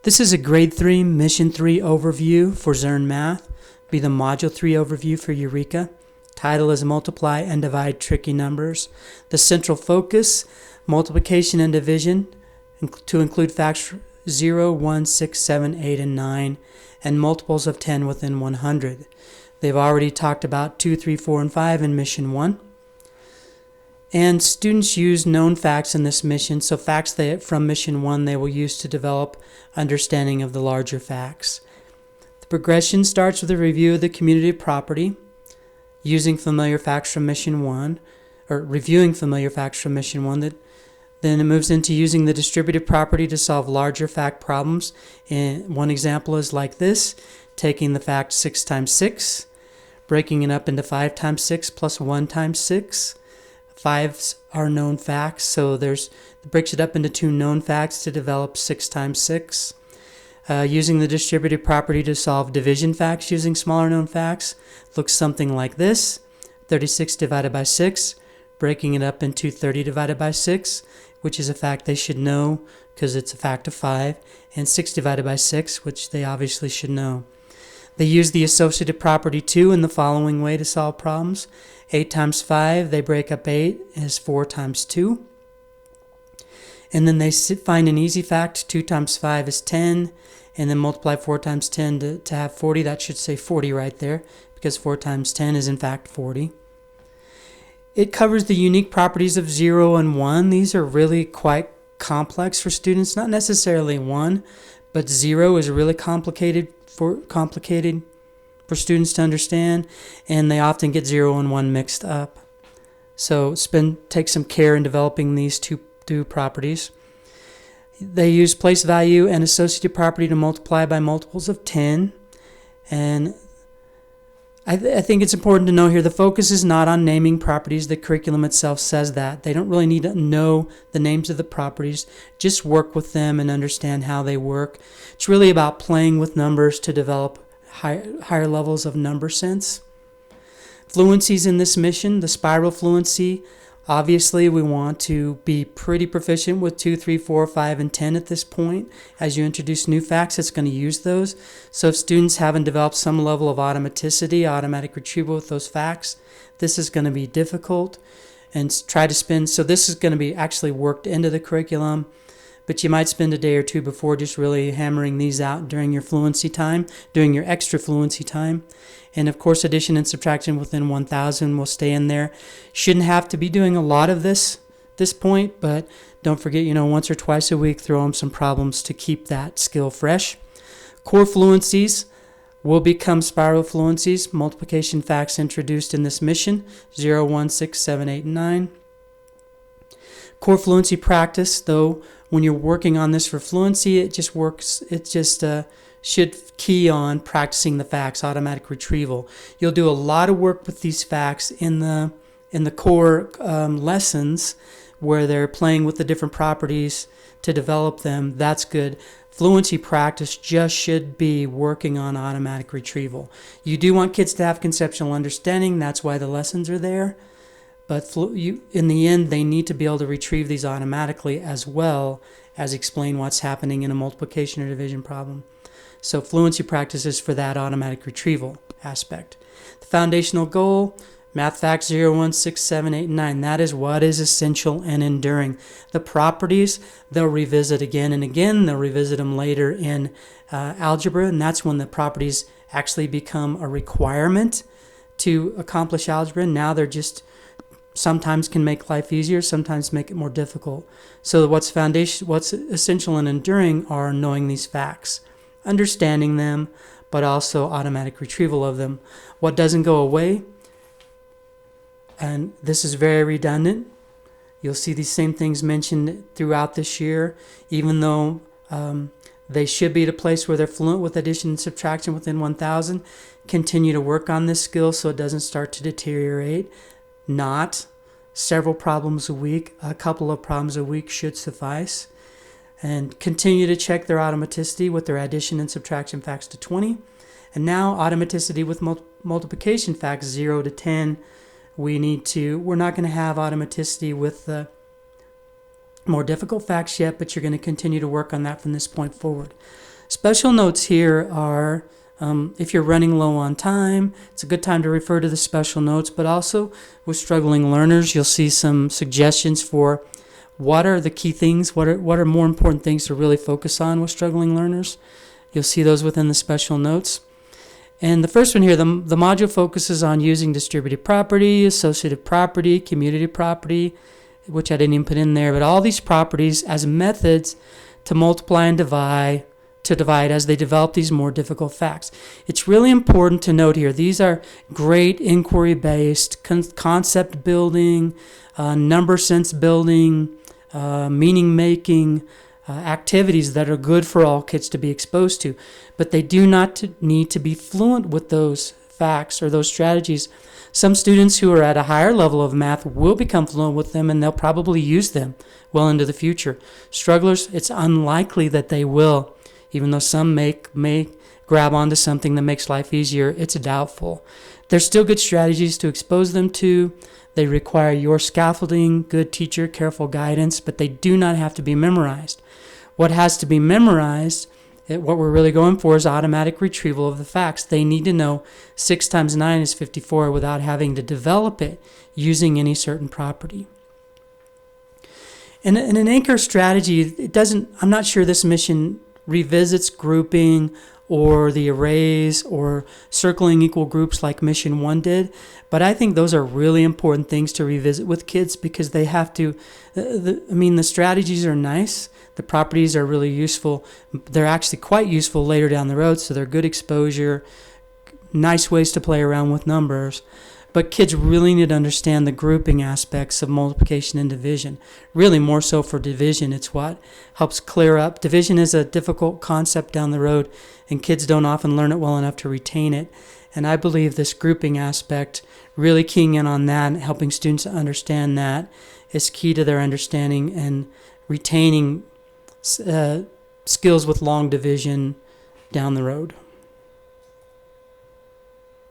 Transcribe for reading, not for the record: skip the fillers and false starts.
This is a Grade 3, Mission 3 overview for Zearn Math. Be the Module 3 overview for Eureka. Title is Multiply and Divide Tricky Numbers. The central focus, multiplication and division, to include facts 0, 1, 6, 7, 8, and 9, and multiples of 10 within 100. They've already talked about 2, 3, 4, and 5 in Mission 1. And students use known facts in this mission, so facts from Mission 1 they will use to develop understanding of the larger facts. The progression starts with a review of the commutative property, using familiar facts from Mission 1, or reviewing familiar facts from Mission 1. Then it moves into using the distributive property to solve larger fact problems. And one example is like this, taking the fact 6 times 6, breaking it up into 5 times 6 plus 1 times 6. 5s are known facts, so it breaks it up into 2 known facts to develop 6 times 6. Using the distributive property to solve division facts using smaller known facts looks something like this. 36 divided by 6, breaking it up into 30 divided by 6, which is a fact they should know because it's a fact of 5, and 6 divided by 6, which they obviously should know. They use the associative property 2 in the following way to solve problems. 8 times 5, they break up 8 as 4 times 2. And then they find an easy fact, 2 times 5 is 10, and then multiply 4 times 10 to have 40. That should say 40 right there, because 4 times 10 is in fact 40. It covers the unique properties of 0 and 1. These are really quite complex for students, not necessarily 1, but 0 is really complicated for students to understand, and they often get 0 and 1 mixed up. So take some care in developing these two properties. They use place value and associative property to multiply by multiples of 10, and I think it's important to know here the focus is not on naming properties. The curriculum itself says that. They don't really need to know the names of the properties. Just work with them and understand how they work. It's really about playing with numbers to develop higher levels of number sense. Fluencies in this mission, the spiral fluency. Obviously, we want to be pretty proficient with 2, 3, 4, 5, and 10 at this point. As you introduce new facts, it's going to use those. So if students haven't developed some level of automaticity, automatic retrieval with those facts, this is going to be difficult. And try to spend, so this is going to be actually worked into the curriculum, but you might spend a day or two before just really hammering these out during your fluency time, during your extra fluency time. And of course, addition and subtraction within 1,000 will stay in there. Shouldn't have to be doing a lot of this point, but don't forget, once or twice a week, throw them some problems to keep that skill fresh. Core fluencies will become spiral fluencies. Multiplication facts introduced in this mission, 0, 1, 6, 7, 8, and 9. Core fluency practice, though, when you're working on this for fluency, it just works. It just should key on practicing the facts, automatic retrieval. You'll do a lot of work with these facts in the core lessons where they're playing with the different properties to develop them. That's good. Fluency practice just should be working on automatic retrieval. You do want kids to have conceptual understanding. That's why the lessons are there. But in the end, they need to be able to retrieve these automatically as well as explain what's happening in a multiplication or division problem. So fluency practices for that automatic retrieval aspect. The foundational goal, math facts 0, 1, 6, 7, 8, and 9. That is what is essential and enduring. The properties, they'll revisit again and again. They'll revisit them later in algebra, and that's when the properties actually become a requirement to accomplish algebra. Now they're just sometimes can make life easier, sometimes make it more difficult. So what's essential and enduring are knowing these facts, understanding them, but also automatic retrieval of them. What doesn't go away, and this is very redundant, you'll see these same things mentioned throughout this year, even though they should be at a place where they're fluent with addition and subtraction within 1,000. Continue to work on this skill so it doesn't start to deteriorate. Not several problems a week, a couple of problems a week should suffice. And continue to check their automaticity with their addition and subtraction facts to 20. And now automaticity with multiplication facts 0 to 10. We're not going to have automaticity with the more difficult facts yet, but you're going to continue to work on that from this point forward. Special notes here are, if you're running low on time, it's a good time to refer to the special notes, but also with struggling learners, you'll see some suggestions for what are the key things, what are more important things to really focus on with struggling learners. You'll see those within the special notes. And the first one here, the module focuses on using distributed property, associative property, community property, which I didn't even put in there, but all these properties as methods to multiply and divide as they develop these more difficult facts. It's really important to note here, these are great inquiry-based, concept building, number sense building, meaning-making activities that are good for all kids to be exposed to. But they do not need to be fluent with those facts or those strategies. Some students who are at a higher level of math will become fluent with them, and they'll probably use them well into the future. Strugglers, it's unlikely that they will. Even though some may grab onto something that makes life easier, it's doubtful. There's still good strategies to expose them to. They require your scaffolding, good teacher, careful guidance, but they do not have to be memorized. What has to be memorized, what we're really going for, is automatic retrieval of the facts. They need to know 6 times 9 is 54 without having to develop it using any certain property. And an anchor strategy, I'm not sure this mission revisits grouping or the arrays or circling equal groups like mission 1 did, but I think those are really important things to revisit with kids because they have to, the strategies are nice, the properties are really useful, they're actually quite useful later down the road, so they're good exposure, nice ways to play around with numbers. But kids really need to understand the grouping aspects of multiplication and division. Really more so for division. It's what helps clear up. Division is a difficult concept down the road, and kids don't often learn it well enough to retain it. And I believe this grouping aspect, really keying in on that and helping students understand that, is key to their understanding and retaining skills with long division down the road.